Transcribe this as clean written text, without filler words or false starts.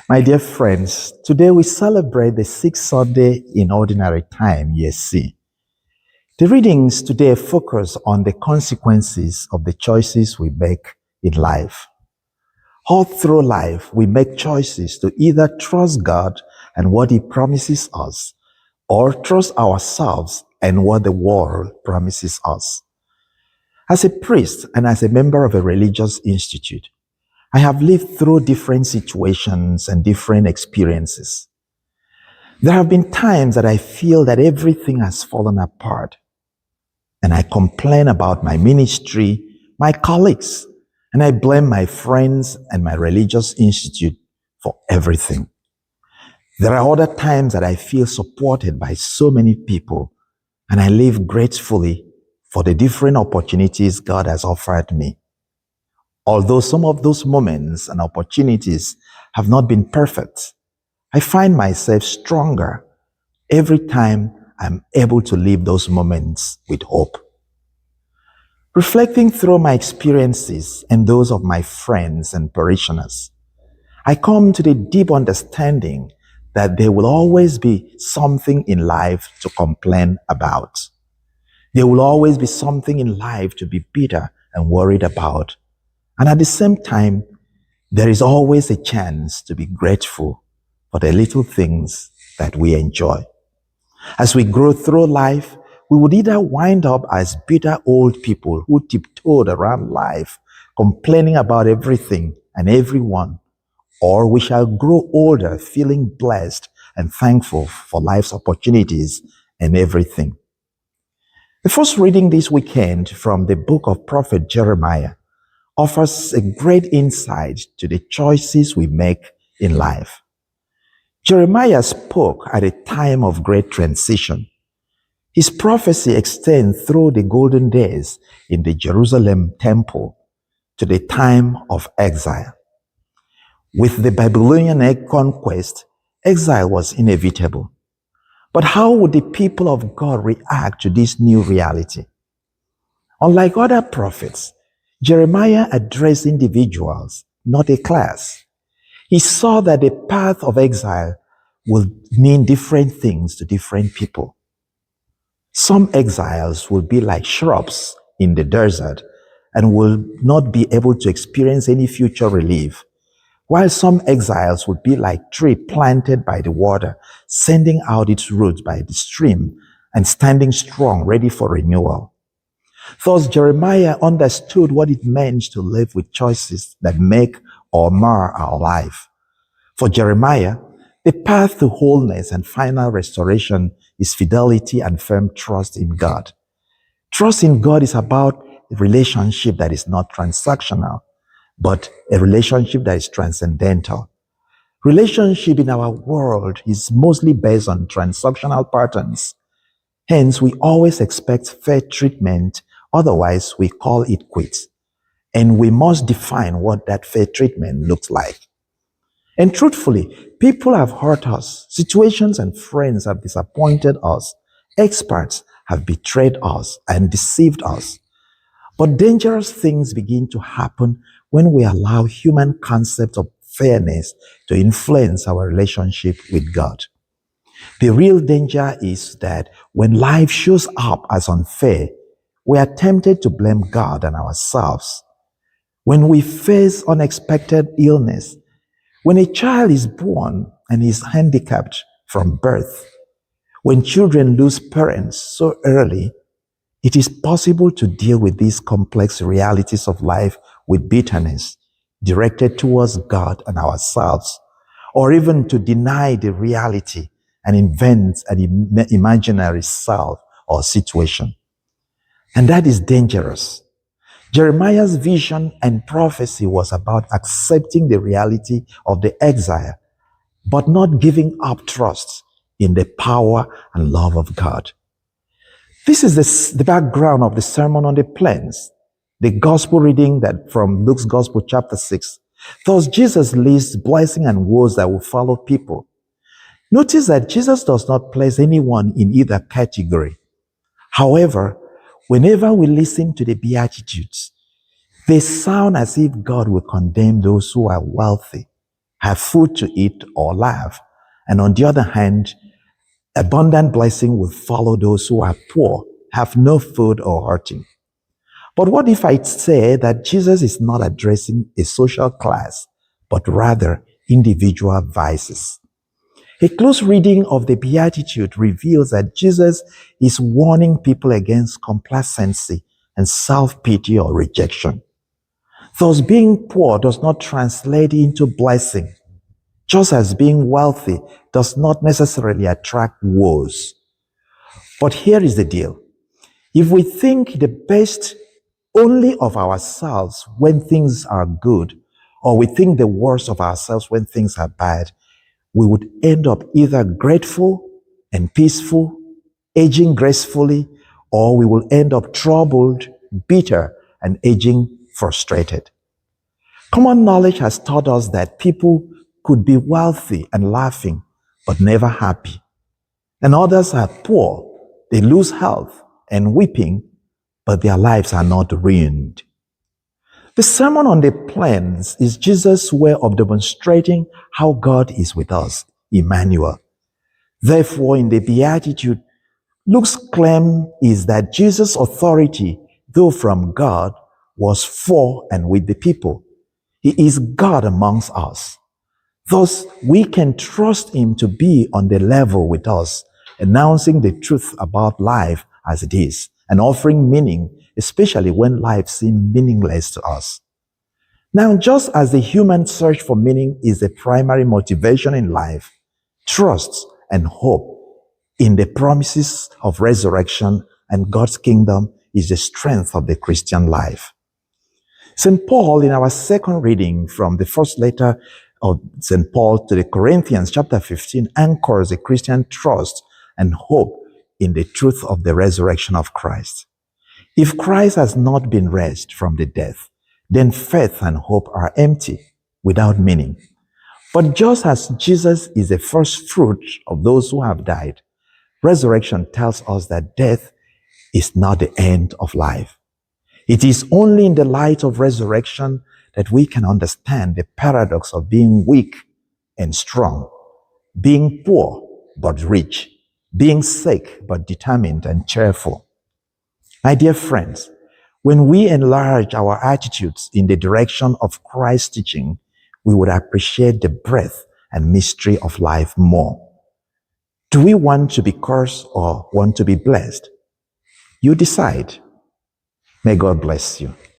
My dear friends, today we celebrate the sixth Sunday in Ordinary Time, Year C. The readings today focus on the consequences of the choices we make in life. All through life, we make choices to either trust God and what He promises us, or trust ourselves and what the world promises us. As a priest and as a member of a religious institute, I have lived through different situations and different experiences. There have been times that I feel that everything has fallen apart, and I complain about my ministry, my colleagues, and I blame my friends and my religious institute for everything. There are other times that I feel supported by so many people, and I live gratefully for the different opportunities God has offered me. Although some of those moments and opportunities have not been perfect, I find myself stronger every time I'm able to live those moments with hope. Reflecting through my experiences and those of my friends and parishioners, I come to the deep understanding that there will always be something in life to complain about. There will always be something in life to be bitter and worried about. And at the same time, there is always a chance to be grateful for the little things that we enjoy. As we grow through life, we would either wind up as bitter old people who tiptoed around life, complaining about everything and everyone, or we shall grow older feeling blessed and thankful for life's opportunities and everything. The first reading this weekend from the book of Prophet Jeremiah offers a great insight to the choices we make in life. Jeremiah spoke at a time of great transition. His prophecy extends through the golden days in the Jerusalem temple to the time of exile. With the Babylonian conquest, exile was inevitable. But how would the people of God react to this new reality? Unlike other prophets, Jeremiah addressed individuals, not a class. He saw that the path of exile will mean different things to different people. Some exiles will be like shrubs in the desert and will not be able to experience any future relief, while some exiles would be like tree planted by the water, sending out its roots by the stream and standing strong, ready for renewal. Thus, Jeremiah understood what it meant to live with choices that make or mar our life. For Jeremiah, the path to wholeness and final restoration is fidelity and firm trust in God. Trust in God is about a relationship that is not transactional, but a relationship that is transcendental. Relationship in our world is mostly based on transactional patterns. Hence, we always expect fair treatment, otherwise we call it quits. And we must define what that fair treatment looks like. And truthfully, people have hurt us, situations and friends have disappointed us, experts have betrayed us and deceived us. But dangerous things begin to happen when we allow human concepts of fairness to influence our relationship with God. The real danger is that when life shows up as unfair, we are tempted to blame God and ourselves. When we face unexpected illness, when a child is born and is handicapped from birth, when children lose parents so early, it is possible to deal with these complex realities of life with bitterness directed towards God and ourselves, or even to deny the reality and invent an imaginary self or situation. And that is dangerous. Jeremiah's vision and prophecy was about accepting the reality of the exile, but not giving up trust in the power and love of God. This is the background of the Sermon on the Plains, the gospel reading that from Luke's Gospel, chapter 6. Thus, Jesus lists blessing and woes that will follow people. Notice that Jesus does not place anyone in either category. However, whenever we listen to the Beatitudes, they sound as if God will condemn those who are wealthy, have food to eat or laugh. And on the other hand, abundant blessing will follow those who are poor, have no food or hurting. But what if I say that Jesus is not addressing a social class, but rather individual vices? A close reading of the Beatitude reveals that Jesus is warning people against complacency and self-pity or rejection. Thus, being poor does not translate into blessing, just as being wealthy does not necessarily attract woes. But here is the deal. If we think the best only of ourselves when things are good, or we think the worst of ourselves when things are bad, we would end up either grateful and peaceful, aging gracefully, or we will end up troubled, bitter, and aging frustrated. Common knowledge has taught us that people could be wealthy and laughing, but never happy. And others are poor, they lose health and weeping, but their lives are not ruined. The Sermon on the Plains is Jesus' way of demonstrating how God is with us, Emmanuel. Therefore, in the Beatitude, Luke's claim is that Jesus' authority, though from God, was for and with the people. He is God amongst us. Thus, we can trust Him to be on the level with us, announcing the truth about life as it is, and offering meaning, especially when life seems meaningless to us. Now, just as the human search for meaning is the primary motivation in life, trust and hope in the promises of resurrection and God's kingdom is the strength of the Christian life. St. Paul, in our second reading from the first letter of St. Paul to the Corinthians, chapter 15, anchors the Christian trust and hope in the truth of the resurrection of Christ. If Christ has not been raised from the dead, then faith and hope are empty, without meaning. But just as Jesus is the first fruit of those who have died, resurrection tells us that death is not the end of life. It is only in the light of resurrection that we can understand the paradox of being weak and strong, being poor but rich, being sick but determined and cheerful. My dear friends, when we enlarge our attitudes in the direction of Christ's teaching, we would appreciate the breadth and mystery of life more. Do we want to be cursed or want to be blessed? You decide. May God bless you.